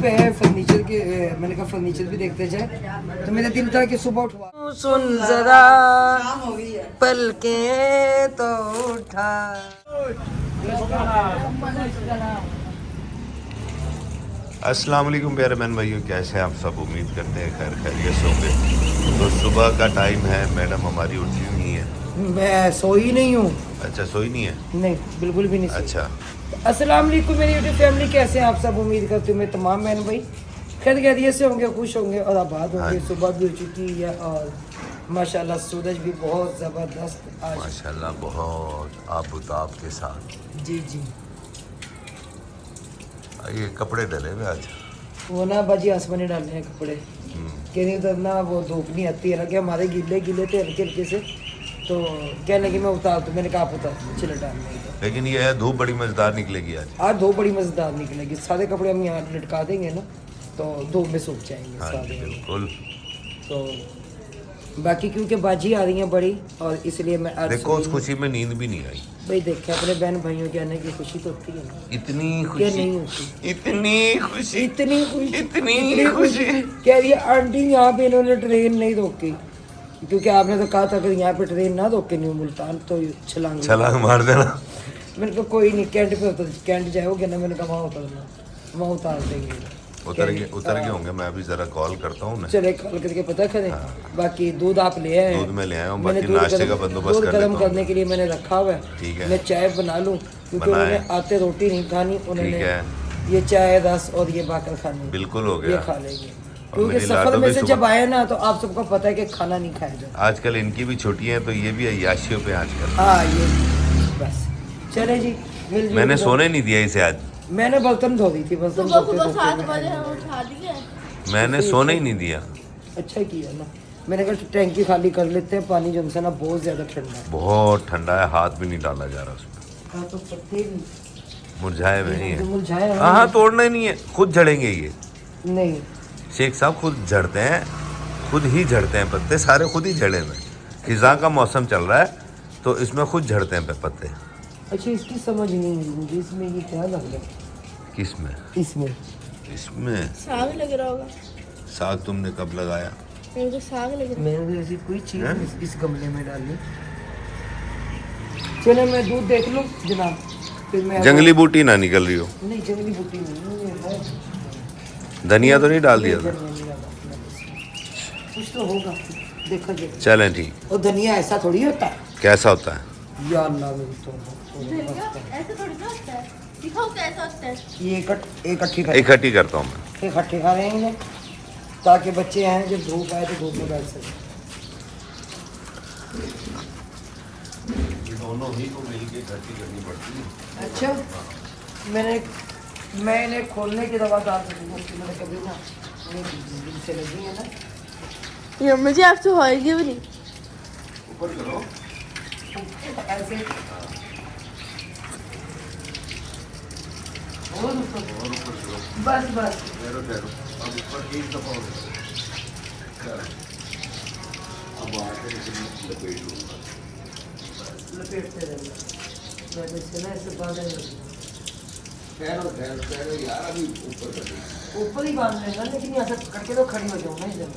पे है फर्नीचर के, मैंने कहा फर्नीचर भी देखते जाए। तो मेरा दिल था कि सुबह उठवा सुन जरा पल के तो उठा। अस्सलाम वालेकुम प्यारे बहन भाइयों, कैसे हैं आप सब? उम्मीद करते हैं खैर खैरियत से होंगे। तो सुबह का टाइम है, मैडम हमारी उठी हुई है। मैं सोई नहीं हूँ। अच्छा, सोई नहीं है? नहीं, बिल्कुल भी नहीं सोई। अच्छा, अस्सलाम वालेकुम मेरी यूट्यूब फैमिली, कैसे हैं आप सब? उम्मीद करती हूँ मैं तमाम बहन भाई खैरियत से होंगे, खुश होंगे और आबाद होंगे। सुबह भी हो चुकी है और माशाल्लाह सूरज भी बहुत ज़बरदस्त आज माशाल्लाह बहुत आबूताब के साथ। जी जी। ये कपड़े डले हुए आज। वो ना बाजी आसमानी डालने हैं कपड़े, कह रही उधर ना वो धूप नहीं आती है ना, कि हमारे गीले गीले थे हल्के हल्के से, तो कहने लगी मैं उतार दूँ। मैंने कहा आप उतार दो, चलो डालने का। लेकिन ये है धूप बड़ी मजेदार निकलेगी आज। आज धूप बड़ी मज़ेदार निकलेगी। सारे कपड़े हम यहाँ लटका देंगे ना तो धूप में सूख जाएंगे हाँ सारे। बिल्कुल। तो बाकी क्योंकि बाजी आ रही है बड़ी, और इसलिए मैं आज देखो उस खुशी में नींद भी नहीं आई। भाई देखे अपने बहन भाइयों के आने की खुशी तो होती है ना, इतनी क्या खुशी, नहीं होती? इतनी खुशी, इतनी खुशी, इतनी खुशी। कह रही है आंटी यहाँ पे इन्होंने ट्रेन नहीं रोकी, क्योंकि आपने तो कहा था अगर यहाँ पे ट्रेन ना रोके न्यू मुल्तान तो छलांग मार देना। मैंने कहा कोई नहीं, कैंट पे उतर, कैंट जाओगे ना, मैंने कहा वहाँ उतरना, वहाँ उतार देंगे। उतर गए होंगे। मैं अभी जरा कॉल करता हूँ। चले कॉल करके पता करें। बाकी दूध आप ले आए? दूध में ले आया हूँ, मैंने बाकी नाश्ते का बंदोबस्त कर लेता गर्म हूँ। करने के लिए मैंने रखा हुआ है। ठीक है, मैं चाय बना लूँ, क्योंकि उन्होंने आते रोटी नहीं खानी, उन्होंने ये चाय रस और ये बाकर खानी। बिल्कुल हो गया, ये खा लेंगे, क्योंकि सफर में से जब आए ना तो आप सबको पता है कि खाना नहीं खाया जाता। आजकल इनकी भी छुट्टियां हैं तो ये भी अय्याशियों पे आजकल। हाँ ये बस चले जी। मैंने सोने नहीं दिया इसे आज। मैंने बर्तन धो दी थी, बर्तन धोते मैंने सोने ही नहीं दिया। अच्छा किया ना, मैंने कहा टैंकी खाली कर लेते हैं, पानी जो है ना बहुत ज्यादा ठंडा है। बहुत ठंडा है, हाथ भी नहीं डाला जा रहा उसमें। हाँ तो पत्ते मुरझाए हुए नहीं है। मुरझाए हाँ, तोड़ना ही नहीं है, खुद झड़ेंगे ये। नहीं शेख साहब खुद झड़ते हैं, खुद ही झड़ते हैं पत्ते, सारे खुद ही झड़े हुए। खिजा का मौसम चल रहा है तो इसमें खुद झड़ते हैं पत्ते। अच्छा, इसकी समझ नहीं है मुझे, इसमें ये क्या लग रहा है? किसमें? इसमें साग लग रहा होगा। साग तुमने कब लगाया? मेरे को साग लग रहा मैंने ऐसी कोई चीज इस गमले में डाली। चलो मैं दूध देख लूं जनाब, फिर मैं जंगली बूटी ना निकल रही हो? नहीं, जंगली बूटी नहीं है। धनिया तो नहीं डाल दिया था? कुछ तो होगा, देखो जी। चलें ठीक। और धनिया ऐसा थोड़ी होता है। कैसा होता है? या अल्लाह मेरी तो ऐसे थोड़ी ना होता है, दिखाओ कैसा होता है। ये इकट्ठी इकट्ठी करता हूँ मैं। इकट्ठी खा रहेंगे ताकि बच्चे आए जब धूप आए तो धूप में बैठ सकें। दोनों ही को मिलके इकट्ठी करनी पड़ती है। अच्छा, मैं इन्हें खोलने की दवा डाल सकूँगा, मैंने कभी ना जिस दिन से लगी है ना ये मुझे आपसे होएगी भी नहीं। ऊपर करो ऐसे और ऊपर बस ठहरो अब ऊपर एक दफा अब आके लपेट लूँगा। लपेटते रहना, मैं जैसे ना ऐसे बांधने लगी। ठहरो यार, अभी ऊपर कर ऊपर ही बांध लेना, लेकिन यहाँ से पकड़ के तो खड़ी हो जाऊँ ना इधर।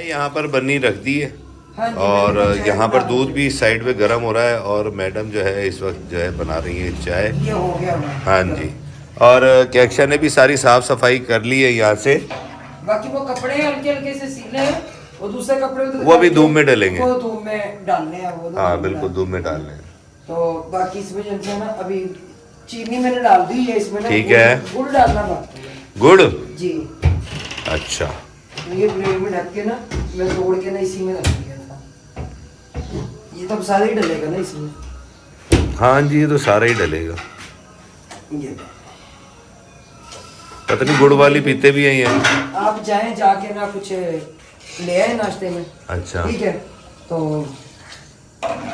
यहाँ पर बन्नी रख दी है। हाँ जी, और मैंने यहाँ पर चाय दूध भी इस साइड पे गर्म हो रहा है और मैडम जो है इस वक्त जो है बना रही है चाय। ये हो गया हमारा। हाँ जी, और कैक्शा ने भी सारी साफ सफाई कर ली है यहाँ से। बाकी वो कपड़े हल्के हल्के से सीले हैं, और दूसरे कपड़े वो अभी धूप में डलेंगे। वो धूप में डालने हैं वो। हाँ बिल्कुल, धूप में डालने हैं। तो बाकी इसमें जो है ना अभी चीनी मैंने डाल दी है इसमें ना। ठीक है, गुड़ डालना बाकी है। गुड़? जी अच्छा, ये प्लेट में ढक के ना मैं तोड़ के ना इसी में रख दिया था। ये तब सारे ही डलेगा ना इसमें। हाँ जी, ये तो सारा ही डलेगा। ये पता नहीं गुड़ वाली पीते भी हैं ये। आप जाएं जाके ना कुछ ले आए नाश्ते में। अच्छा ठीक है, तो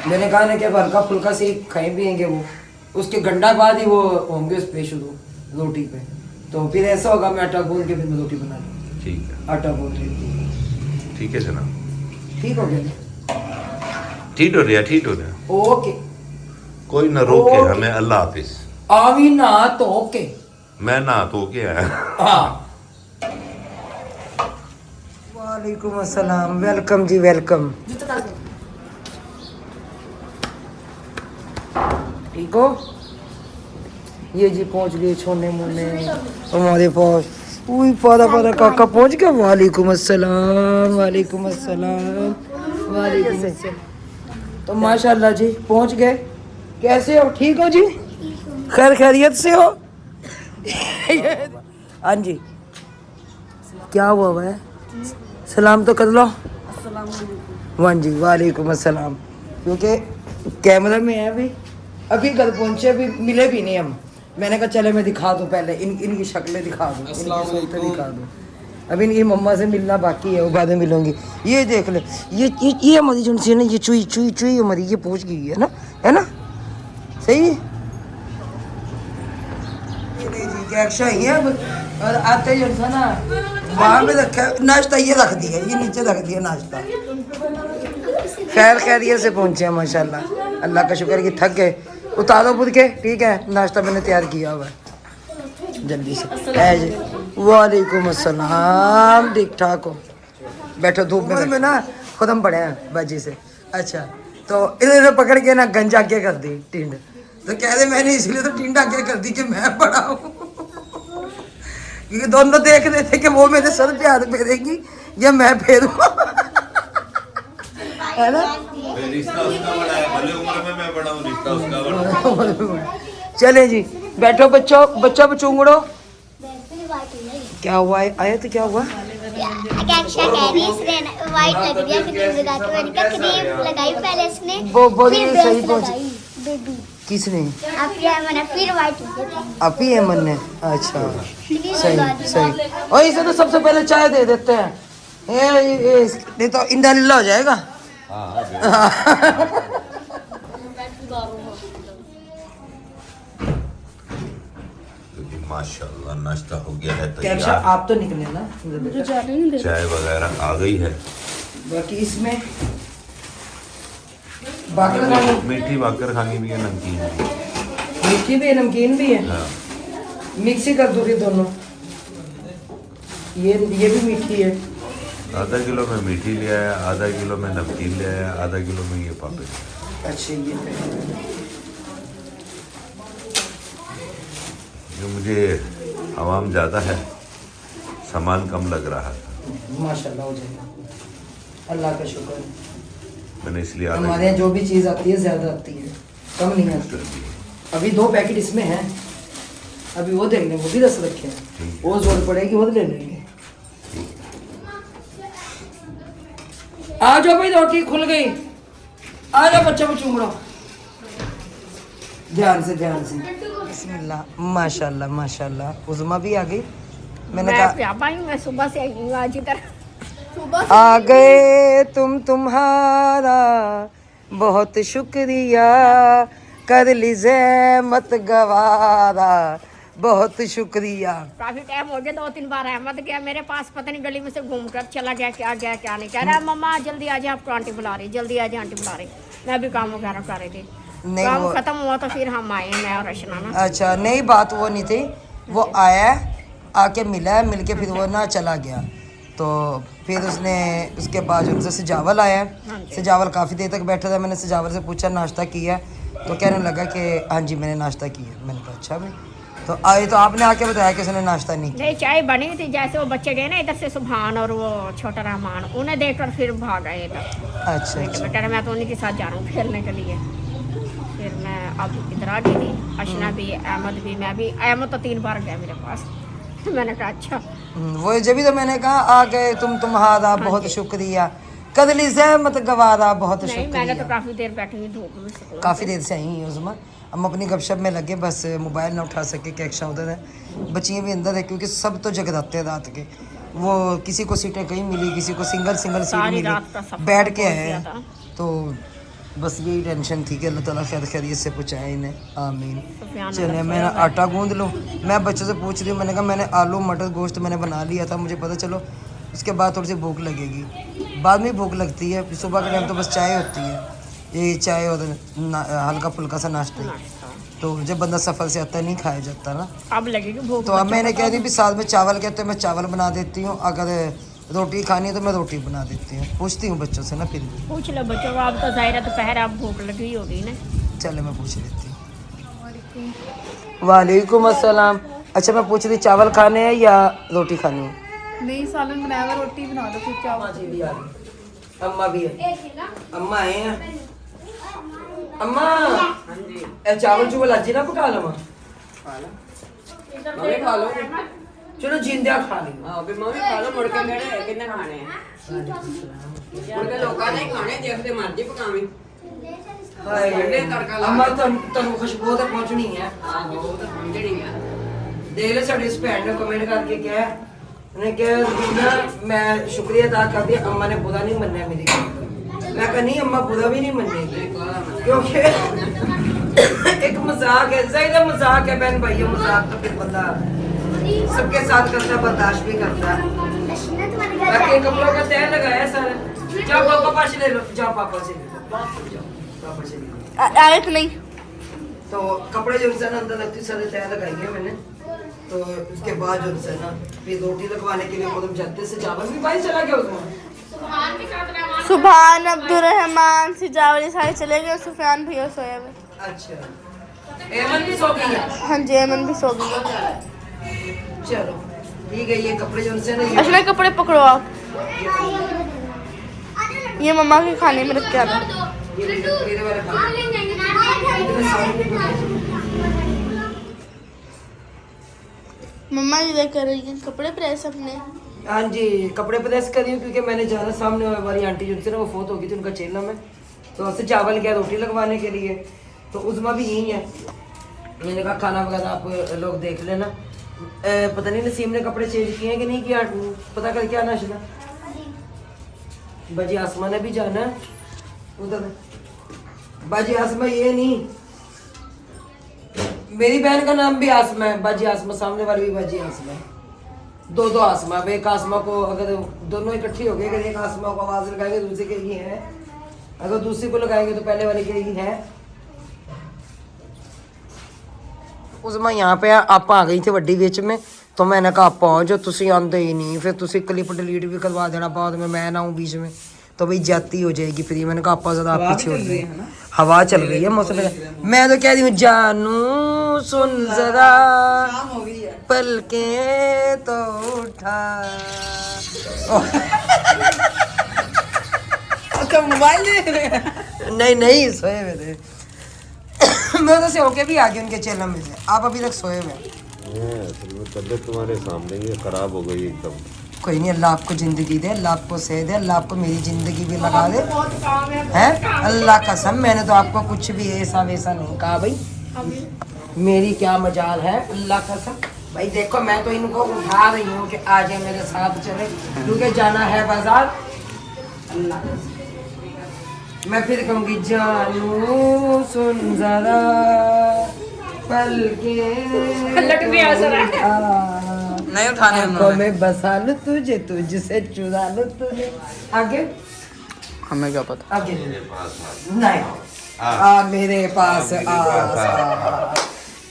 मैंने कहा ना कि हल्का फुल्का से ही खाए पियेंगे वो, उसके घंटा बाद ही वो होंगे उस पे शुरू रोटी पे। तो फिर ऐसा होगा मैं आटा गूंद के फिर मैं रोटी बना लूँ। ठीक है, आटा गूंद लेती। ठीक है जनाब। ठीक हो गया? ठीक हो रहा। ओके, कोई ना रोके हमें। अल्लाह हाफिज। आमीन ना तो ओके। मैं नहा धो के आया। हाँ। वालेकुम अस्सलाम, वेलकम जी वेलकम। ठीक हो? ये जी पहुंच गए छोने मुन्ने हमारे पास। उई पादा पादा काका पहुंच गया। वालेकुम अस्सलाम, वालेकुम अस्सलाम, वालेकुम अस्सलाम। तो माशाल्लाह जी पहुंच गए। कैसे हो? ठीक हो जी? खैर खैरियत से हो? हाँ जी। क्या हुआ हुआ है? सलाम तो कर लो। हाँ जी वालेकुम अस्सलाम। क्योंकि कैमरा में है अभी घर पहुंचे, अभी मिले भी नहीं हम। मैंने कहा चले मैं दिखा दूं पहले इनकी शक्लें दिखा दूं, इनकी सूरतें दिखा दूं। अभी इनकी मम्मा से मिलना बाकी है, वो बाद में मिलूंगी। ये देख ले, ये हमारी जो सी है ना, ये चुई चुई चुई हमारी ये पहुंच गई है ना सही है। जी एक्शन ही है। अब और आते जो था ना वहाँ में रखा नाश्ता, ये रख दिया, ये नीचे रख दिया नाश्ता। खैर खैरियत से पहुंचे हैं माशाल्लाह, अल्लाह का शुक्र कि थक गए। उतारो बुध के, ठीक है नाश्ता मैंने तैयार किया हुआ है जल्दी से। है जी वालेकुम अस्सलाम, ठीक ठाक हो? बैठो धूप में ना खुदम पड़े हैं बाजी से। अच्छा तो इन्होंने पकड़ के ना गंजा आगे कर दी टिंड, तो कह रहे मैंने इसलिए तो टिंड आगे कर दी कि मैं बड़ा हूँ। क्योंकि दोनों देख रहे थे कि वो मेरे सर पे हाथ फेरेगी या मैं फेरूँ। है ना? रिश्ता उसका बड़ा है, भले उम्र में मैं बड़ा हूँ, रिश्ता उसका बड़ा है। चले जी बैठो बच्चों, बच्चा बचूंगड़ो। क्या हुआ है? आया तो क्या हुआ? वाइट लग रही है, क्रीम लगा के मैंने कहा क्रीम लगाई पहले इसने, वो बोली फिर सही बेस पहुंच। लगाई बेबी। किसने? अब क्या मैंने फिर वाइट लगी। आप ही अमन ने? अच्छा क्रीम लगा दी। सही। और इसे तो सबसे पहले चाय दे देते हैं, ये नहीं तो इंदा लीला हो जाएगा। माशाल्लाह नाश्ता हो गया है क्या तैयार। आप तो निकले ना, चाय वगैरह आ गई है। बाकी इसमें बाकर खानी, मीठी बाकर खानी भी है, नमकीन भी। मीठी भी है नमकीन भी है, हाँ। मिक्स ही कर दूंगी दोनों। ये भी मीठी है। आधा किलो में मीठी ले आया, आधा किलो में नमकीन ले आया, आधा किलो में ये पापड़। अच्छा ये जो मुझे आवाम ज़्यादा है, सामान कम लग रहा था। माशाल्लाह हो जाएगा, अल्लाह का शुक्र है। मैंने इसलिए आधा हमारे यहाँ जो भी चीज़ आती है ज़्यादा आती है, कम नहीं आती। अभी 2 पैकेट इसमें हैं, अभी वो देख लें, वो भी 10 रखे हैं, वो जोर पड़ेगी वो ले लेंगे। आ जाओ भाई, रोटी खुल गई, आ जाओ बच्चा बचूंगड़ो। ध्यान से बिस्मिल्लाह। माशाल्लाह माशाल्लाह। उज़मा भी आ गई। मैंने कहा मैं सुबह से आई हूँ आज इधर। आ गए तुम्हारा बहुत शुक्रिया, कर ली ज़हमत गवारा बहुत शुक्रिया। काफी टाइम हो गया, 2-3 बार अहमद गया मेरे पास, पता नहीं गली में से घूम कर चला गया, क्या गया क्या नहीं। कह रहा है मम्मा जल्दी आ जाए, आपको आंटी बुला रही, जल्दी आ जाए आंटी बुला रही। मैं भी काम वगैरह कर रही थी, काम खत्म हुआ तो फिर हम आए, मैं और रशना ना। अच्छा नहीं बात वो नहीं थी, वो आया आके मिला, मिल के फिर वो ना चला गया। तो फिर उसने उसके बाद उनसे सजावल आया, सजावल काफ़ी देर तक बैठा था। मैंने सजावल से पूछा नाश्ता किया, तो कहने लगा कि हाँ जी मैंने नाश्ता किया। मैंने कहा अच्छा भाई, तो आए तो आपने आके बताया कि उसने नाश्ता नहीं किया। नहीं चाय बनी थी, जैसे वो बच्चे गए ना इधर से, सुभान और वो छोटा रहमान, उन्हें देखकर फिर भाग गए इधर। अच्छा मैं कह रहा मैं तो उन्हीं के साथ जा रहा हूँ खेलने के लिए। फिर मैं अब इधर आ गई थी, अशना भी, अहमद भी, मैं भी। अहमद तो 3 बार गया मेरे पास। मैंने कहा अच्छा। वो जब भी तो मैंने कहा आ गए तुम्हारा बहुत शुक्रिया, कदली ज़हमत गवारा बहुत नहीं, मैंने तो शुक्रिया। काफ़ी देर बैठी हुई धूप में, सुकून काफ़ी देर से आई हैं उज़मा। हम अपनी गपशप में लगे, बस मोबाइल ना उठा सके कि एक्शन उधर है, बच्चियाँ भी अंदर है, क्योंकि सब तो जगदाते हैं रात के। वो किसी को सीटें कहीं मिली, किसी को सिंगल सीट सारी रात का मिली, सफर बैठ के बहुत आए। ज़्यादा। तो बस यही टेंशन थी कि अल्लाह ताला खैर खैरियत से पहुँचाए इन्हें, आमीन। चलिए मैं आटा गूंद लूँ। मैं बच्चों से पूछ रही हूँ, मैंने कहा मैंने आलू मटर गोश्त मैंने बना लिया था, मुझे पता चलो उसके बाद थोड़ी सी भूख लगेगी, बाद में भूख लगती है। सुबह के टाइम तो बस चाय होती है, ये चाय और हल्का फुल्का सा नाश्ता। तो जब बंदा सफर से आता है नहीं खाया जाता ना। अब लगेगी भूख। तो अब मैंने कह दी भी साथ में चावल कहते हैं, मैं चावल बना देती हूँ, अगर रोटी खानी है तो मैं रोटी बना देती हूँ। पूछती हूँ बच्चों से ना फिर भी। पूछ लो बच्चों को, अब तो जाहिर है दोपहर अब भूख लगी होगी ना। चले मैं पूछ लेती हूँ। वालेकुम अस्सलाम। अच्छा मैं पूछ रही चावल खाने हैं या रोटी खानी है? नहीं सालन बनाया हुआ, रोटी बना दो फिर चावल। जी भी आ गई, अम्मा भी है, अम्मा आए हैं। अम्मा ए चावल चुवल अज ना पका लवा, मम्मी खा लो। चलो जिंदा खा ली। हाँ भी मम्मी खा लो, मुड़ के किन्ने खाने हैं? मुड़ के लोकां ने खाने, देखते मर्जी पकावी। हाय तड़का ला अम्मा तुम खुशबू तक पहुंचनी है। आहो वो तो समझनी है। देख ले साड़ी इस भैन ने कमेंट करके क्या है, उन्हें क्या ना मैं शुक्रिया अदा करती हूँ, अम्मा ने बुरा नहीं मनना मेरी गल। मैं कहा नहीं अम्मा बुरा भी नहीं मनेगी, क्योंकि एक मजाक है, सही मजाक है बहन भाइयों, मजाक तो फिर बंदा सबके साथ करता है, बर्दाश्त भी करता है। बाकी कपड़ों का तय लगाया सारा। जाओ पापा पास ले लो, जाओ पापा से ले लो, जाओ पापा से ले लो। आए तो नहीं। तो कपड़े जो है ना अंदर लगती सारे तय लगाई है मैंने। तो उसके बाद जो है ना फिर रोटी लगवाने के लिए मतलब जाते से चावल भी भाई चला गया उसमें। सुभान अब्दुर्रहमान सिजावली सारे चले गए, सुफियान भैया सोए हुए। अच्छा एमन भी सो गई है। हाँ जी अमन भी सो गई। चलो ठीक है, ये कपड़े जो है ना अच्छा कपड़े पकड़ो आप, ये मम्मा के खाने में रख के आना। ये मेरे वाले खाने इतने सारे मम्मा ये कर रही है कपड़े प्रेस अपने। हाँ जी कपड़े प्रेस कर रही हूँ क्योंकि मैंने जाना सामने हमारी आंटी जो थी ना वो फोत हो गई थी, उनका चेला में, तो उससे चावल क्या रोटी लगवाने के लिए। तो उज़मा भी यही है, मैंने कहा खाना वगैरह आप लोग देख लेना। पता नहीं नसीम ने कपड़े चेंज किए हैं कि नहीं किया, पता कर क्या नाशना। बाजी आसमा ने भी जाना है उधर। बाजी आसमा ये नहीं, मेरी बहन का नाम भी आसमा है, बाजी आसमा, सामने वाली भी बाजी आसमा है। दो आसमा, अब एक आसमा को अगर दोनों इकट्ठी हो गए, अगर एक आसमा को आवाज लगाएंगे दूसरी कहेगी है, अगर दूसरी को लगाएंगे तो पहले वाली कहेगी है। उज़मा यहाँ पे आप आ गई थी वड्डी विच में, तो मैंने कहा आप आओ, जो तुसी आंदे ही नहीं, फिर तुसी क्लिप डिलीट भी करवा देना बाद में, मैं ना हूँ बीच में तो भाई जाती हो जाएगी फ्री। मैंने कहा आप ज़्यादा आप पीछे हो गए, हवा चल रही है मौसम। मैं तो कह रही हूँ जानू सुन जरा पल के तो उठा। मोबाइल नहीं सोए हुए थे। मैं तो सो के भी आ गई उनके चैनल में से, आप अभी तक सोए हुए हैं। तबियत तुम्हारे सामने ही खराब हो गई एकदम। कोई नहीं, अल्लाह आपको जिंदगी दे, अल्लाह आपको सेहत दे, अल्लाह आपको मेरी जिंदगी भी लगा दे, हैं अल्लाह कसम। मैंने तो आपको कुछ भी ऐसा वैसा नहीं कहा भाई, मेरी क्या मजाल है, अल्लाह कसम। भाई देखो मैं तो इनको उठा रही हूँ कि आज ये मेरे साथ चले, क्योंकि जाना है बाजार। अल्लाह कसम मैं फिर कहूँगी जानू सुन जरा पल के लट भी आ जरा। नहीं उठाने आंखों में बसा लूं तुझे, तुझसे चुरा लूं तुझे। आगे हमें क्या पता। आगे नहीं मेरे पास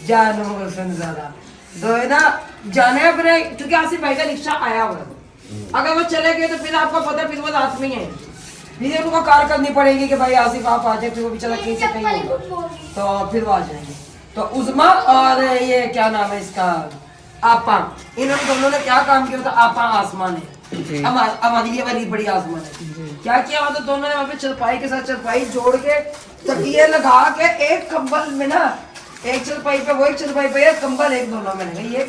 जानू सुन जरा। तो है ना जाने अपने, क्योंकि आसिफ भाई का रिक्शा आया हुआ है, अगर वो चले गए तो फिर आपको पता है फिर वो रात में ही है, फिर उनको कार करनी पड़ेगी कि भाई आसिफ आप आ जाए, फिर वो बेचारा कहीं से कहीं होगा तो फिर वो आ जाएंगे। तो उज़मा और ये क्या नाम है इसका आपा, इन्होंने दोनों ने क्या काम किया था, आपा आसमान है हमारी ये वाली बड़ी आसमान है। क्या किया हुआ था दोनों ने वहाँ पे चरपाई के साथ चरपाई जोड़ के तकिए लगा के एक कंबल में ना, एक चरपाई पे वो एक चरपाई पे एक कंबल एक दोनों में ये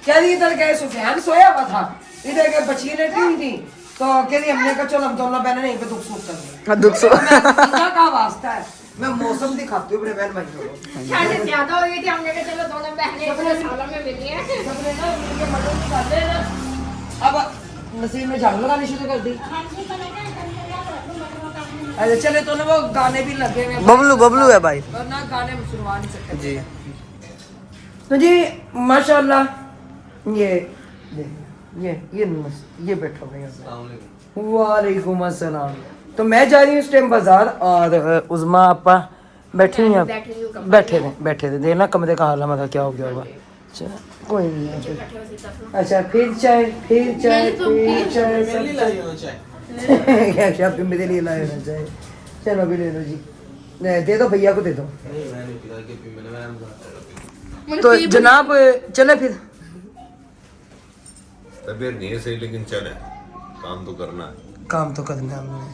क्या इधर गए सुफियान सोया हुआ था, इधर के बच्चियां लेटी हुई थी, तो कह रही हमने कहा चलो हम दोनों बहनें यहीं पे दुख सुख कर रहे दुख सुख का वास्ता है। मैं मौसम दिखाती हूँ अपने बहन भाई को। ठंड ज्यादा हो गई थी, हमने कहा चलो दोनों बहनें अपने सालों में मिली हैं। सबने ना मिलके मदद कर दे ना। अब नसीब ने झाड़ू लगानी शुरू कर दी। अरे चले तो ना वो गाने भी लगे हुए, बबलू है भाई, वरना गाने सुनवा नहीं सकते जी। तो जी माशाल्लाह ये बैठा हुआ है। वालेकुम अस्सलाम। तो मैं जा रही हूँ इस टाइम बाजार, और उज़मा आपा बैठी हुई हैं बैठी हुई हूँ, आप? कमरे बैठे थे देखना कमरे का हाल है क्या हो गया होगा। चलो कोई नहीं है फिर। अच्छा फिर चाय आप मेरे लिए लाए होना चाय। चलो अभी ले लो जी, दे दो भैया को दे दो। तो जनाब चले फिर। तबीयत नहीं है सही लेकिन चले, काम तो करना है। काम तो करना है हमने,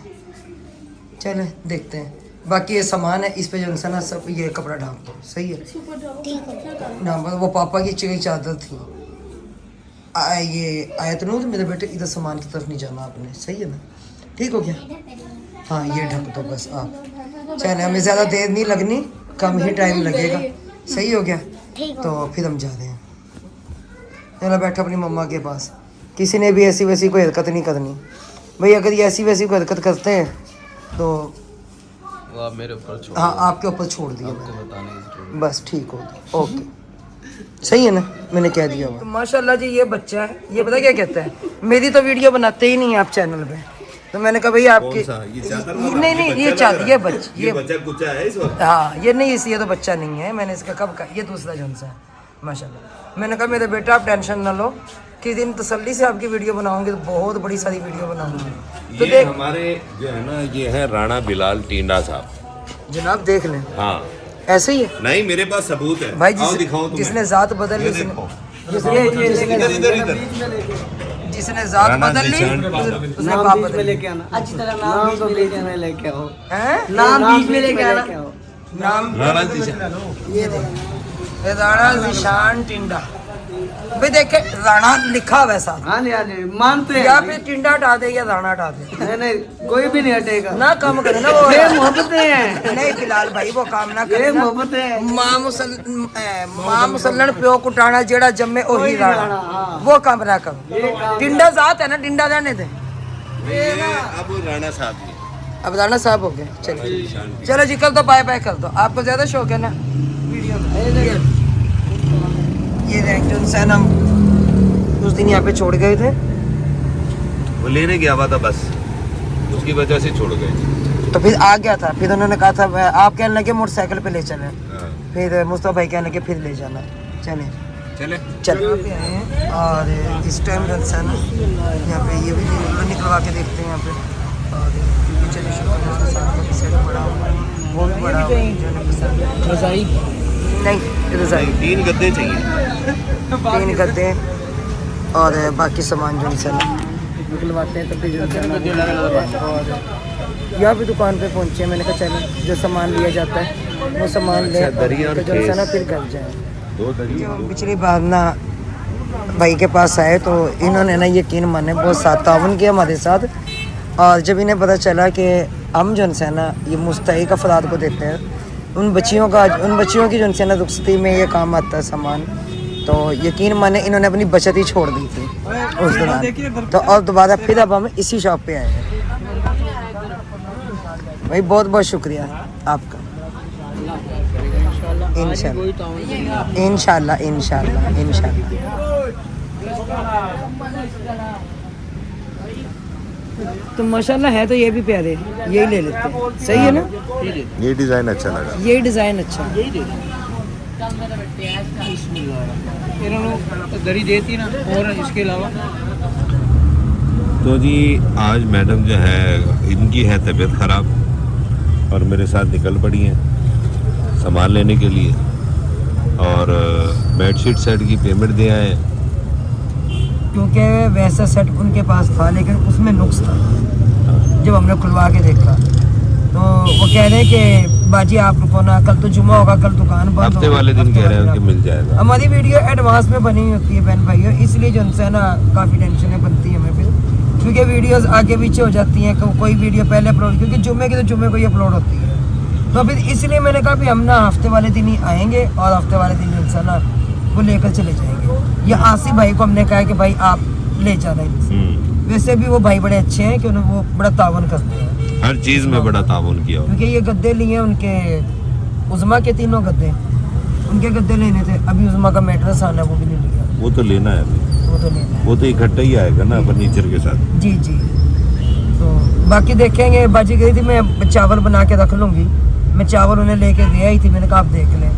चले देखते हैं। बाकी ये सामान है इस पे जो है ना सब ये कपड़ा ढांप दो, सही है ना। वो पापा की चादर थी ये आया तो नहीं तो मेरे बेटे इधर सामान की तरफ नहीं जाना आपने, सही है ना, ठीक हो गया। हाँ ये ढक दो बस आप, चले हमें ज़्यादा देर नहीं लगनी, कम ही टाइम लगेगा, सही हो गया। तो फिर हम जा रहे हैं। चलो बैठो अपनी मम्मा के पास, किसी ने भी ऐसी वैसी कोई हरकत नहीं करनी भाई। अगर ये ऐसी वैसी कोई हरकत करते हैं तो आप मेरे ऊपर छोड़, हाँ आपके ऊपर छोड़ दिया मैंने, बस ठीक हो गया, ओके सही है ना, मैंने कह दिया हुआ। तो माशाल्लाह जी ये बच्चा है, ये पता क्या कहता है, मेरी तो वीडियो बनाते ही नहीं है आप चैनल पे, तो मैंने कहा भाई आपकी नहीं ये चादर ये बच्चा कुचा है इस वक्त। हाँ ये नहीं ये तो बच्चा नहीं है, मैंने इसका कब कहा, ये दूसरा जन सा है माशाल्लाह। मैंने कहा मेरे बेटा आप टेंशन ना लो, किस दिन तसल्ली से आपकी वीडियो बनाऊंगी तो बहुत बड़ी सारी वीडियो बनाऊंगी। तो ये देख हमारे जो है ना ये है राणा बिलाल टिंडा साहब। जनाब देख लें, हाँ ऐसे ही है नहीं मेरे पास सबूत है भाई, आओ दिखाऊं तुम्हें। जिसने जात बदल ली, जिसने जात बदल ली उसने बाप बदल लिया। अच्छी तरह नाम तो बीच में लेके आओ, हैं? नाम बीच में लेके आना। नाम राणा जिशान। ये देख, ये राणा जिशान टिंडा भाई, देखे राणा लिखा वैसा हाँ जी मानते हैं। या फिर टिंडा हटा दे या राणा हटा दे, नहीं कोई भी नहीं हटेगा ना कम करे ना वो। ये मोहब्बतें हैं, नहीं फिलहाल भाई वो काम ना ये करे ना। मोहब्बतें हैं। मां मुसल्लन प्यो कुटाना जेड़ा जम्मे ओही राणा, वो काम ना करो। टिंडा जात है ना, टिंडा रहने दे। ये अब राणा साहब की अब राणा साहब हो गए, चलिए चलो जी कल तो बाय बाय कर दो, आपको ज्यादा शौक है ना वीडियो में। ये जो इंसान हम उस दिन यहाँ पे छोड़ गए थे, वो लेने गया हुआ था बस, उसकी वजह से छोड़ गए। तो फिर आ गया था, फिर उन्होंने कहा था आप कहने लगे मोटरसाइकिल पे ले चले, हाँ। फिर मुस्तफा भाई कहने लगे फिर ले जाना, चले चले पे आए हैं। और इस टाइम जो है ना यहाँ पे ये भी निकलवा के देखते हैं यहाँ पे, और पीछे जो शुक्र है उसके साथ में सेट बड़ा हुआ है, वो भी बड़ा हुआ है जो है पसंद। रज़ाई नहीं, रज़ाई 3 गद्दे चाहिए, 3 गद्दे और बाकी सामान जो है निकलवाते हैं। तो फिर और यहाँ भी दुकान पे पहुँचे, मैंने कहा चलो जो सामान लिया जाता है वो सामान ले, दरिया और तो जो है ना फिर घर जाए। 2 दरिया। पिछली बार ना भाई के पास आए तो इन्होंने ना यकीन माने बहुत साथ तावन किया हमारे साथ, और जब इन्हें पता चला कि हम जो है ना ये मुस्तहिक अफराद को देते हैं, उन बच्चियों की जो है ना रुखसती में ये काम आता है सामान, तो यकीन माने इन्होंने अपनी बचत ही छोड़ दी थी उस दौरान। तो और दोबारा फिर अब हम इसी शॉप पे आए हैं भाई, बहुत बहुत शुक्रिया आपका। इंशाल्लाह इंशाल्लाह इंशाल्लाह। तो माशाल्लाह है तो ये भी प्यारे, यही ले लेते हैं, सही है ना। ये डिजाइन अच्छा लगा, यही डिज़ाइन अच्छा है। दरी देती ना, और इसके अलावा तो जी आज मैडम जो है इनकी है तबीयत ख़राब और मेरे साथ निकल पड़ी हैं सामान लेने के लिए, और बेडशीट सेट की पेमेंट दे आए हैं। क्योंकि वैसा सेट उनके पास था लेकिन उसमें नुक्स था, जब हमने खुलवा के देखा तो वो कह रहे हैं कि बाजी आप रुको ना, कल तो जुम्मा होगा, कल दुकान बंद हफ्ते वाले दिन कह रहे हैं कि मिल जाएगा। हमारी वीडियो एडवांस में बनी होती है बहन भाइयों, इसलिए जो उनसे ना काफ़ी टेंशनें बनती हैं हमें फिर, क्योंकि वीडियोस आगे पीछे हो जाती हैं, कोई वीडियो पहले अपलोड, क्योंकि जुम्मे की तो जुम्मे को ही अपलोड होती है, तो फिर इसलिए मैंने कहा भी हम ना हफ्ते वाले दिन ही आएंगे और हफ्ते वाले दिन इंसान ना वो लेकर चले जाएंगे। या आसिफ भाई को हमने कहा कि भाई आप ले जाना है, वैसे भी वो भाई बड़े अच्छे हैं कि उन्हें वो बड़ा तावन करते हैं, हर चीज़ में बड़ा ताउन किया। क्योंकि ये गद्दे लिए उनके उज़मा के 3 गद्दे, उनके गद्दे लेने थे, अभी उज़मा का मैट्रेस आना वो भी नहीं लिया, वो तो लेना है अभी, वो तो लेना है। वो तो इकट्ठा ही आएगा ना फर्नीचर के साथ। जी जी, तो बाकी देखेंगे। बाजी गई थी मैं चावल बना के रख लूँगी, मैं चावल उन्हें लेके दे आई थी, मैंने कहा आप देख लें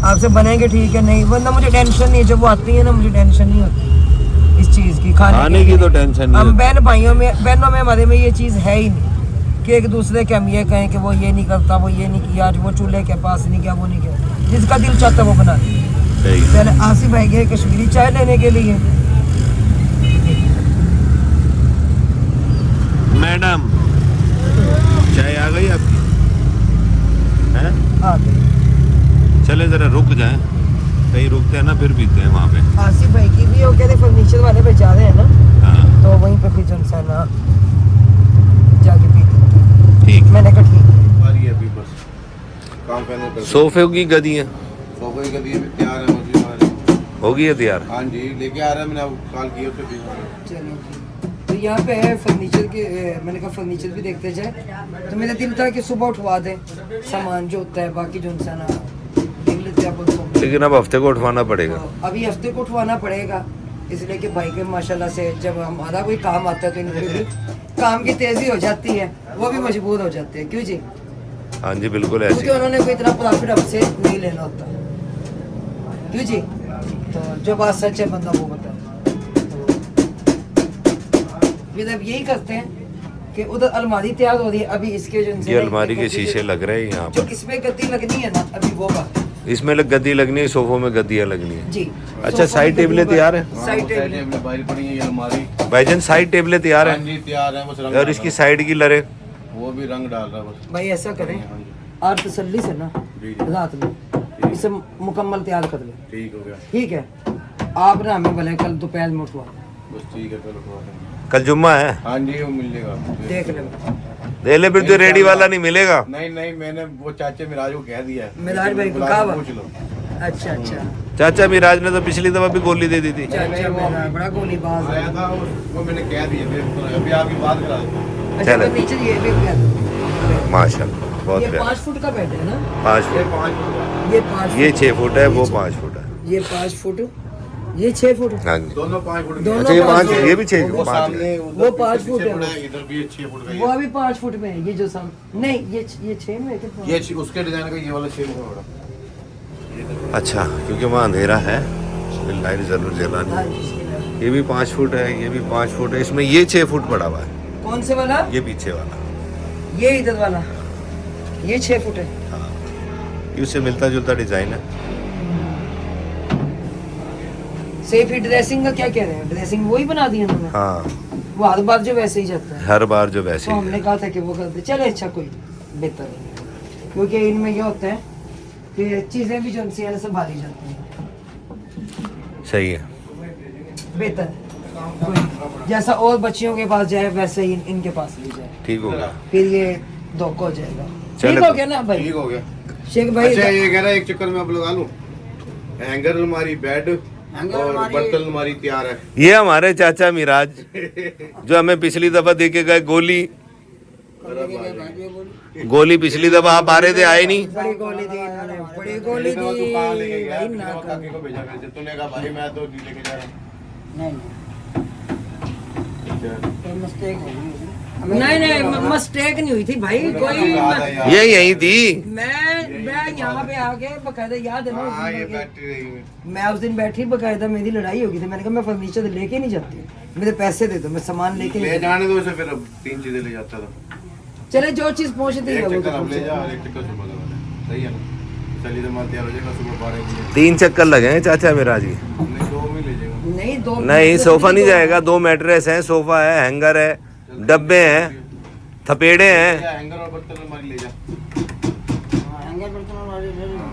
आपसे बनेंगे ठीक है, नहीं वरना मुझे टेंशन नहीं है। जब वो आती है ना मुझे टेंशन नहीं होती इस चीज़ की, खाने की तो टेंशन नहीं हम होती। बहनों में हमारे में ये चीज़ है ही नहीं कि एक दूसरे के हम ये कहें कि वो ये नहीं करता, वो ये नहीं किया, आज वो चूल्हे के पास नहीं किया, वो नहीं किया, जिसका दिल चाहता है वो बना दे। सही है। पहले आसिफ भाई गए कश्मीरी चाय लेने के लिए। मैडम चाय आ गई आपकी? हैं? आ गए। चले जरा रुक जाएं, कहीं रुकते हैं ना फिर पीते हैं वहाँ पे। आसिफ भाई की भी हो गया थे, फर्नीचर वाले पे जा रहे हैं ना, हाँ तो वहीं पे फिर जो है ना जाके पी लेते। ठीक। मैंने कहा ठीक है। हमारी अभी बस काम करने पर सोफे की गदी है, सोफे का दिए तैयार है मछली हमारे। होगी है तैयार? हाँ जी लेके आ रहा है, मैंने अब कॉल किया तो भी। चलो जी। तो यहाँ पे है फर्नीचर के, मैंने कहा फर्नीचर भी देखते जाए, तो मेरा दिल था कि सुबह उठवा दें सामान जो होता है, बाकी जो इंसान देख लेते हैं अपन। लेकिन अब हफ्ते को उठवाना पड़ेगा। तो अभी हफ्ते को उठवाना पड़ेगा, इसलिए कि भाई के माशाल्लाह से जब हमारा कोई काम आता है तो इनकी भी काम की तेज़ी हो जाती है, वो भी मजबूर हो जाते हैं। क्यों जी? हाँ जी बिल्कुल क्योंकि ऐसे। उन्होंने कोई इतना प्रॉफिट हमसे नहीं लेना होता। क्यों जी? तो जो बात सच है बंदा वो बताए। फिर अब यही करते हैं कि उधर अलमारी तैयार हो रही है, अभी इसके जो ये अलमारी के शीशे लग रहे हैं यहाँ जो पर। इसमें गद्दी लगनी है ना, अभी वो बात है। इसमें गद्दी लगनी है, सोफों में गद्दियाँ लगनी है। जी। अच्छा, सोफा साइड की टेबलें गद्दी तैयार है? साइड टेबल टेबल बाहर पड़ी है ये अलमारी। भाईजान साइड टेबलें तैयार हाँ है? जी तैयार है, बस रंग और डाल इसकी रहा साइड की लरे? हूं। वो भी रंग डाल रहा है बस। भाई ऐसा करें हाँ जी आज तसल्ली से ना जी जी रात में इसे मुकम्मल तैयार कर लें। ठीक हो गया। ठीक है, आप ना हमें भले कल दोपहर में उठवा दें। बस ठीक है चलो उठवा देंगे। कल जुम्मा है, हाँ जी वो मिल जाएगा। देख लें। दे ले फिर तो रेडी वाला नहीं मिलेगा। नहीं नहीं मैंने वो चाचे मिराज को कह दिया है। मिराज भाई को बुला कहा के हुआ? पूछ लो। अच्छा अच्छा। चाचा मिराज ने तो पिछली दफा भी गोली दे दी थी। चाचा मेरा बड़ा गोलीबाज है। आया था वो मैंने कह दिया फिर तो अभी आपकी बात करा देता हूं। अच्छा चलो। तो नीचे ये भी प्यार। माशाल्लाह बहुत ये प्यारा। 5 फुट का बेड है ना? 5 ये फुट, 5 फुट ये 5 ये 6 फुट है, वो 5 फुट है। ये 5 फुट, ये 6 फुट। हाँ जी। दोनों 5 फुट के। दोनों अच्छा ये 5, 5 ये भी 6 वो 5 सामने उधर वो पीछे 5 फुट 6 है। इधर भी 6 फुट का वो ये। अभी 5 फुट में है, ये जो सामने नहीं ये 6 में है क्या? ये उसके डिजाइन का ये वाला 6 फुट होगा। अच्छा, क्योंकि वहाँ अंधेरा है, लाइट जरूर जलानी हाँ, है। इसके लिए। ये भी 5 फुट है, ये भी 5 फुट है, इसमें ये 6 फुट पड़ा हुआ है। कौन से वाला? ये पीछे वाला, ये इधर वाला, ये 6 फुट है। हाँ, ये उससे मिलता जुलता डिजाइन है। सेफ ही ड्रेसिंग का क्या कह रहे हैं? ड्रेसिंग वही बना दी उन्होंने? हाँ, वो हर बार जो वैसे ही जाता है। हर बार जो वैसे तो ही हमने है। कहा था कि वो करते चले, अच्छा कोई बेहतर नहीं है। क्योंकि इनमें ये होता है कि चीज़ें भी जो उनसे है ना संभाली जाती हैं। सही है। बेहतर है। कोई जैसा और बच्चियों के पास जाए वैसे ही इनके पास भी जाए, ठीक हो गया। फिर ये धोखा हो जाएगा। चलो ठीक हो गया ना भाई? ठीक हो गया। शेख भाई अच्छा ये कह रहा है एक चक्कर में अब लगा लूं। हैंगर अलमारी, बेड और बर्तन अलमारी तैयार है। ये हमारे चाचा मिराज जो हमें पिछली दफा दे के गए गोली पिछली दफा आप आ रहे थे, आए नहीं। बड़ी गोली दी इन्होंने, बड़ी गोली तो दी कहाँ लेके गया? भाई, ना कर। काकी को भेजा कर। तूने कहा भाई मैं तो नहीं लेके जा रहा। नहीं अच्छा। नहीं मिस्टेक नहीं हुई थी भाई, कोई ये यही थी। मैं यहाँ पे आके बकायदा याद है ना उस हाँ दिन ये के- बैटरी रही हुई। मैं उस दिन बैठी बकायदा, मेरी लड़ाई हो गई थी। मैंने कहा मैं फर्नीचर लेके नहीं जाती, मेरे पैसे दे दो, मैं सामान लेके नहीं ले जाती। जाने दो इसे फिर अब 3 चीजें ले जाता था। चले जो चीज पहुंचती है एक वो तो चक्कर अब ले जा पहुंचे। और एक चक्कर सुबह लगा ले। सही है ना? चलिए तो माल तैयार हो जाएगा सुबह 12 बजे। 3 चक्कर लगे हैं चाचा मिराज की। नहीं 2 में ले जाएगा। नहीं दो नहीं, सोफा नहीं जाएगा। 2 मैट्रेस है, सोफा है, हैंगर है, डब्बे हैं, थपेड़े हैं। या हैंगर और बर्तन अलमारी ले जा। हाँ,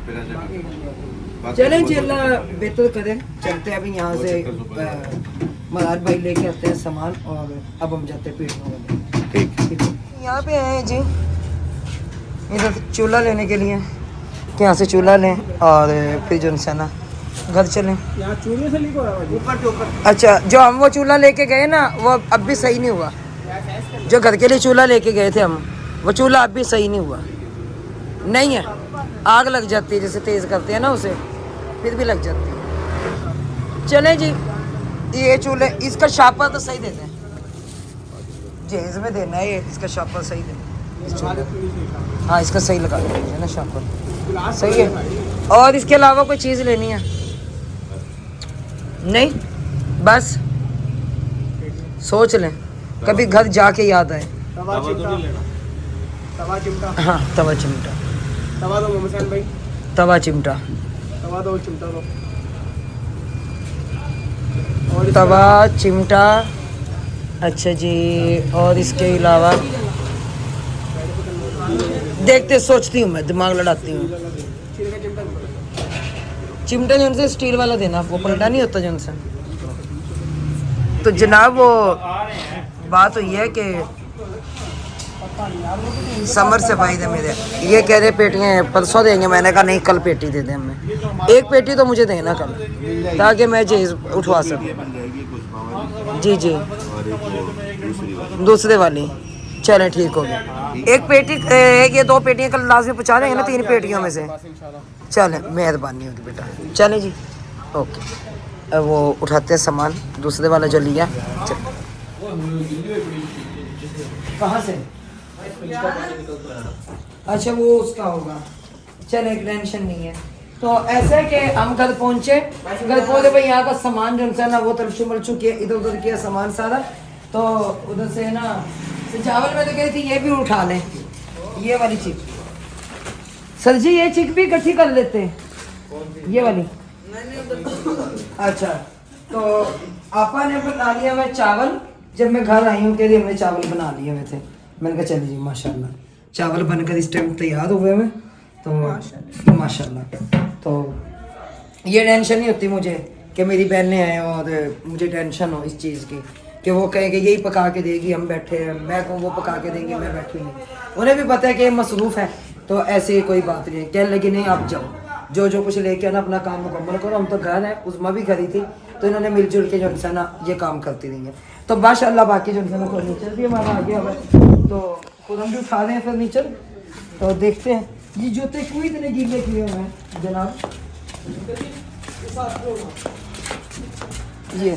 फिर ऐसे कर। बाकी चले सुबह जी, तो अल्लाह चक्कर ले। बेहतर करे। चलते हैं अभी यहाँ से। वो चक्कर सुबह महाराज भाई लेके आते हैं सामान और अब हम जाते हैं पेट ठीक। यहाँ पे आए हैं जी, इधर चूल्हा लेने के लिए, कि यहाँ से चूल्हा लें और फिर जो है ना घर चलें। यहाँ चूल्हे से लीक हो रहा है ऊपर। अच्छा, जो हम वो चूल्हा लेके गए ना वो अब भी सही नहीं हुआ। जो घर के लिए चूल्हा लेके गए थे हम, वो चूल्हा अब भी सही नहीं हुआ। नहीं है, आग लग जाती है, जैसे तेज़ करते हैं ना उसे, फिर भी लग जाती है। चलें जी, ये चूल्हे, इसका शापर तो सही देते हैं, जेज में देना है ये, इसका शापर सही देना। हाँ इसका सही लगा है ना शाम को, सही है। और इसके अलावा कोई चीज़ लेनी है? नहीं, बस सोच लें, कभी घर जाके याद आए। तवा चिमटा। हाँ तवा चिमटा, तवा दो मोहम्मद भाई। तवा चिमटा, तवा दो, चिमटा दो। तवा चिमटा। अच्छा जी, और इसके अलावा देखते सोचती हूँ मैं, दिमाग लड़ाती हूँ। चिमटा जो उनसे स्टील वाला देना, वो पलटा नहीं होता जो उनसे। तो जनाब वो बात हुई है कि समर से भाई थे मेरे, ये कह रहे पेटियाँ परसों देंगे। मैंने कहा नहीं, कल पेटी दे दें हमें, एक पेटी तो मुझे देना कल, ताकि मैं चीज़ उठवा सकूँ। जी जी, दूसरे वाली चलें, ठीक हो गया। एक पेटी, एक ये 2 पेटियाँ कल लास्ट में पहुँचा देंगे ना, 3 पेटियों में से। चलें, मेहरबानी होगी बेटा, चलें जी, ओके। वो उठाते हैं सामान, दूसरे वाला जो लिया। कहाँ से? अच्छा वो उसका होगा, चल एक टेंशन नहीं है। तो ऐसे कि हम घर पहुँचे भाई, यहाँ का सामान जो है ना वो तलछू मलछू किया, इधर उधर किया सामान सारा। तो उधर से ना चावल में तो कही थी ये भी उठा लें, ये वाली चिक। सर जी ये चिक भी इकट्ठी कर लेते हैं, ये वाली। अच्छा, तो आपा ने बना लिया मैं चावल, जब मैं घर आई हूँ कह रही हमने चावल बना लिए हुए थे। मैंने कहा चलिए जी माशाल्लाह, चावल बनकर इस टाइम तैयार हुए हैं, तो माशाल्लाह। तो ये टेंशन नहीं होती मुझे कि मेरी बहनें हैं और मुझे टेंशन हो इस चीज़ की कि वो कहेंगे यही पका के देगी, हम बैठे हैं, मैं कहूँ वो पका के देंगे, मैं बैठी नहीं। उन्हें भी पता है कि मसरूफ़ है, तो ऐसे कोई बात नहीं। कहने लगी नहीं आप जाओ, जो कुछ लेके आना अपना काम मुकम्मल करो, हम तो घर हैं। उस्मा भी घरी थी, तो इन्होंने मिलजुल के जो है ना ये काम करती रही है। तो माशाल्लाह बाकी जो है ना फर्नीचर भी हमारा आ गया हुआ है, तो खुद हम भी उठा रहे हैं फर्नीचर। तो देखते हैं, ये जूते कोई इतने गीले किए हुए हैं जनाब, ये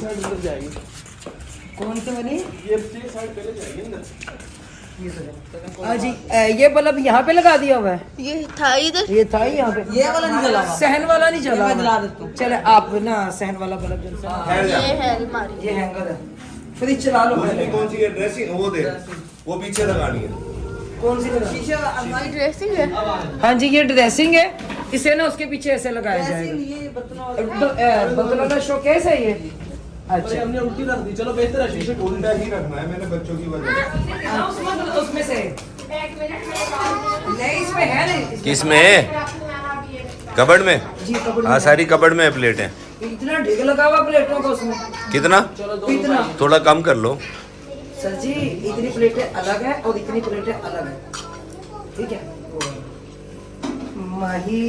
कौन से वाली? हाँ जी, ये बल्ब यहाँ पे लगा दिया हुआ है। ये था इधर, ये था ही यहाँ पे, ये वाला नहीं चला हुआ। सहन वाला नहीं चला। मैं दिला देता हूँ। चले आप ना सहन वाला बल्ब जो ये है अलमारी। ये हैंगर है, फ्रिज चला लो पहले। कौन सी है ड्रेसिंग, वो दे, वो पीछे लगानी है। कौन सी लगा? शीशे अलमारी ड्रेसिंग है। हाँ जी ये ड्रेसिंग है, इसे ना उसके पीछे ऐसे लगाया जाएगा। ये बर्तनों बर्तनों का शोकेस है ये। अच्छा, हमने उल्टी रख दी, चलो बेहतर है शीशे खोल। उल्टा ही रखना है मैंने बच्चों की वजह से। उसमें से नहीं, इसमें है नहीं। किस में है? कबड़ में? जी कपड़े हाँ सारी कबड़ में प्लेट है। इतना ढेर लगा हुआ प्लेटों का उसमें, कितना? इतना। थोड़ा कम कर लो। सर जी इतनी प्लेटें अलग है और इतनी प्लेटें अलग है, ठीक है। माही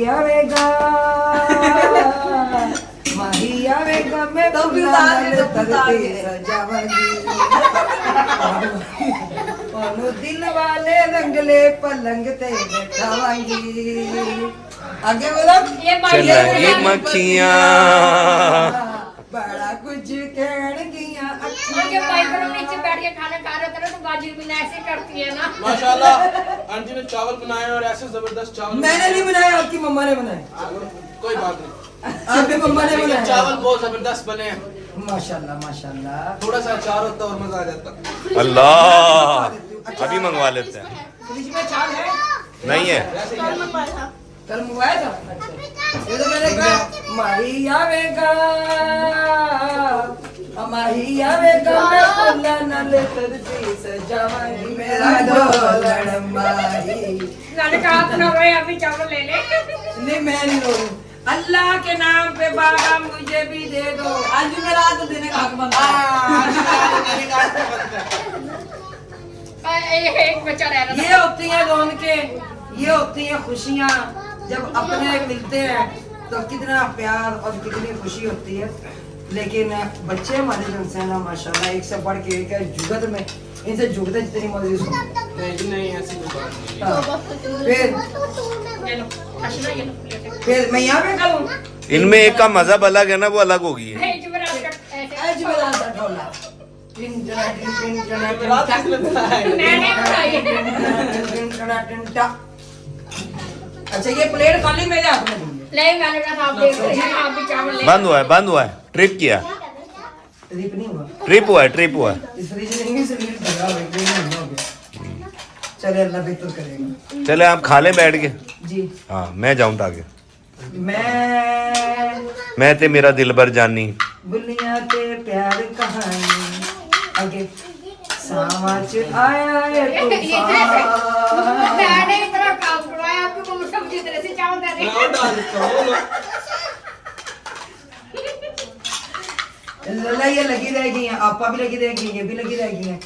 आवेगा मैं तरते सजावंगी, ओनु दिल वाले रंगले पलंग ते बैठावांगी। आगे बोलो। चलागी मक्खियाँ, बड़ा कुछ कहणगियां मुझे पाइपर नीचे बैठ के खाना खा रहे थे ना, तो बाजी भी ऐसे करती है ना। माशाल्लाह आंटी ने चावल बनाए और ऐसे जबरदस्त चावल। मैंने नहीं बनाया, आपकी मम्मा ने बनाया। कोई बात नहीं, आपकी मम्मा ने लेकिन बनाया। चावल बहुत जबरदस्त बने हैं। माशाल्लाह माशाल्लाह। थोड़ा सा अचार होता और मजा आ जाता। अल्लाह अभी मंगवा लेते हैं। फ्रिज में चावल है? नहीं है? कल मंगवाया था। अच्छा, ये तो मैंने कहा माही आवेगा मैं फुल्ला नले तरती सजावांगी, मेरा डोलड़ माही। मैंने कहा अपना भाई अभी चावल ले ले। नहीं मैं नहीं रो रही, अल्लाह के नाम पे बाबा मुझे भी दे दो। आज भी मेरा हाथ देने का हक बनता है। एक बच्चा रह रहा ये होती है रौनकें, ये होती है खुशियाँ, जब अपने मिलते हैं तो कितना प्यार और कितनी खुशी होती है। लेकिन बच्चे हमारे जो से ना माशाल्लाह एक से बढ़ के एक है, जुगत में इनसे जुगते जितनी मर्जी सुनो। नहीं ऐसी कोई बात नहीं। हाँ, ये लो, हंसना ये लो। फिर मैं यहाँ पे करूँ। इनमें एक का मजा अलग है ना, वो अलग होगी। है जो मेरा ऐसे ऐज में लाता ढोला, टिन टना टिन टना टिन रात टा। किसने बनाया है? मैंने बनाई टिन टना टिन टा। अच्छा ये प्लेट खाली मेरे हाथ में दी है। नहीं मैंने कहा आप देख रहे हैं आप भी चावल ले बंद हुआ है ट्रिप किया रिप नहीं हुआ ट्रिप हुआ है इस रीजनिंग से रीड लगा हुआ है, नहीं हो गया। चले अल्लाह बेहतर करेगा। चले आप खा ले बैठ के जी हाँ मैं जाऊँ आगे मैं ते मेरा दिलबर जानी बुनिया ते प्यार कहानी आगे समाज आया है तूफान। मैंने इतना काम करवाया आपको को सब्जी तरह से चावल दे मैं और डाल देता हूँ लला ये लगी रहेगी हैं, आपा भी लगी रहेगी, ये भी लगी रहेगी हैं।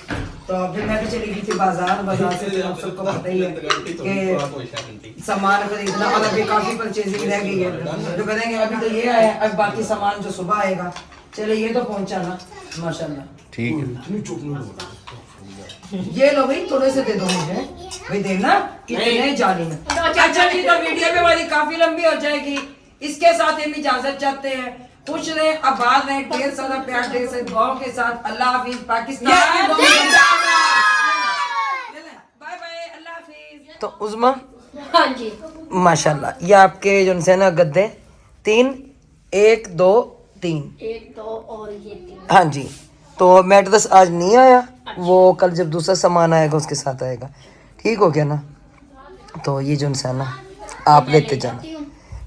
तो फिर मैं भी चली गई थी बाजार से तो आप सबको पता ही है कि सामान खरीदना और अभी काफी परचेजिंग रह गई है। तो करेंगे अभी तो ये आया, अब बाकी सामान जो सुबह आएगा। चले ये तो पहुंचा ना माशाल्लाह। ठीक है ये लो भाई थोड़े से दे दो मुझे भाई, देना कितने जाने में। अच्छा जी तो वीडियो में हमारी काफी लंबी हो जाएगी, इसके साथ हम इजाजत चाहते हैं। खुश रहे, आबाद रहे, ढेर सारा प्यार, ढेर सारी दुआओं के साथ। अल्लाह हाफिज पाकिस्तान। बाय बाय, अल्लाह हाफिज। तो उज़मा हाँ जी माशाल्लाह ये आपके जो है ना गद्दे 3 1 2 3 1 2 और ये 3 हाँ जी। तो मैट्रेस आज नहीं आया, वो कल जब दूसरा सामान आएगा उसके साथ आएगा। ठीक हो गया ना? तो ये जो है ना आप लेते जाना।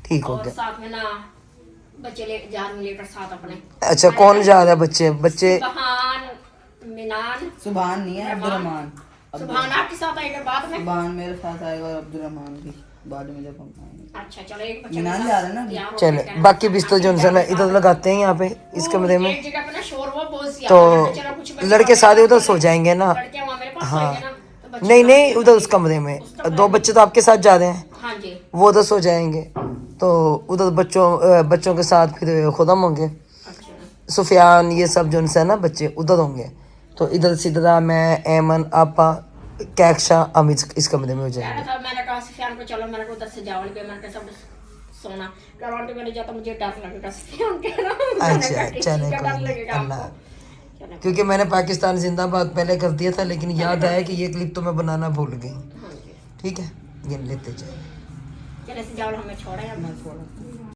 ठीक हो और गया। साथ में ना बच्चे ले जा रहे लेकर साथ अपने। अच्छा कौन जा रहा है? बच्चे सुभान मिनान सुभान नहीं है, अब्दुर्रहमान। सुभान आपके साथ आएगा बाद में। सुभान मेरे साथ आएगा और अब्दुर्रहमान भी बाद में जब हम आएंगे। अच्छा चलो एक बच्चे मिनान के जा साथ रहा है ना? तैयार हो चले गए। बाकी बिस्तर जो है ना इधर लगाते हैं यहाँ पे इस कमरे में। एक जगह पे ना शोर वो बहुत सी तो आवाज़ है, चलो कुछ बच्चे लड़के सारे उधर सो जाएंगे ना। लड़के वहाँ मेरे पास हाँ। आएंगे ना तो बच्चे नहीं नहीं उधर उस कमरे में 2 बच्चे तो आपके साथ जा रहे हैं, हाँ जी वो उधर सो जाएंगे। तो उधर बच्चों के साथ फिर खुदम होंगे, अच्छा सुफियान ये सब जो है ना बच्चे उधर होंगे। तो इधर सिद्धरा मैं एमन आपा कैक्शा हम इस कमरे में हो जाएंगे। था मैंने कहा सुफियान को चलो, मैंने को 10 से जावल पे मैंने कहा सब सोना गारंटी मैंने जाता मुझे डर लगेगा सुफियान के ना। अच्छा चले कोई नहीं, अल्लाह। क्योंकि मैंने पाकिस्तान जिंदाबाद पहले कर दिया था, लेकिन याद आया कि ये क्लिप तो मैं बनाना भूल गई। ठीक है ये लेते जाए। चले से जावल हमें छोड़ा या मैं छोड़ा।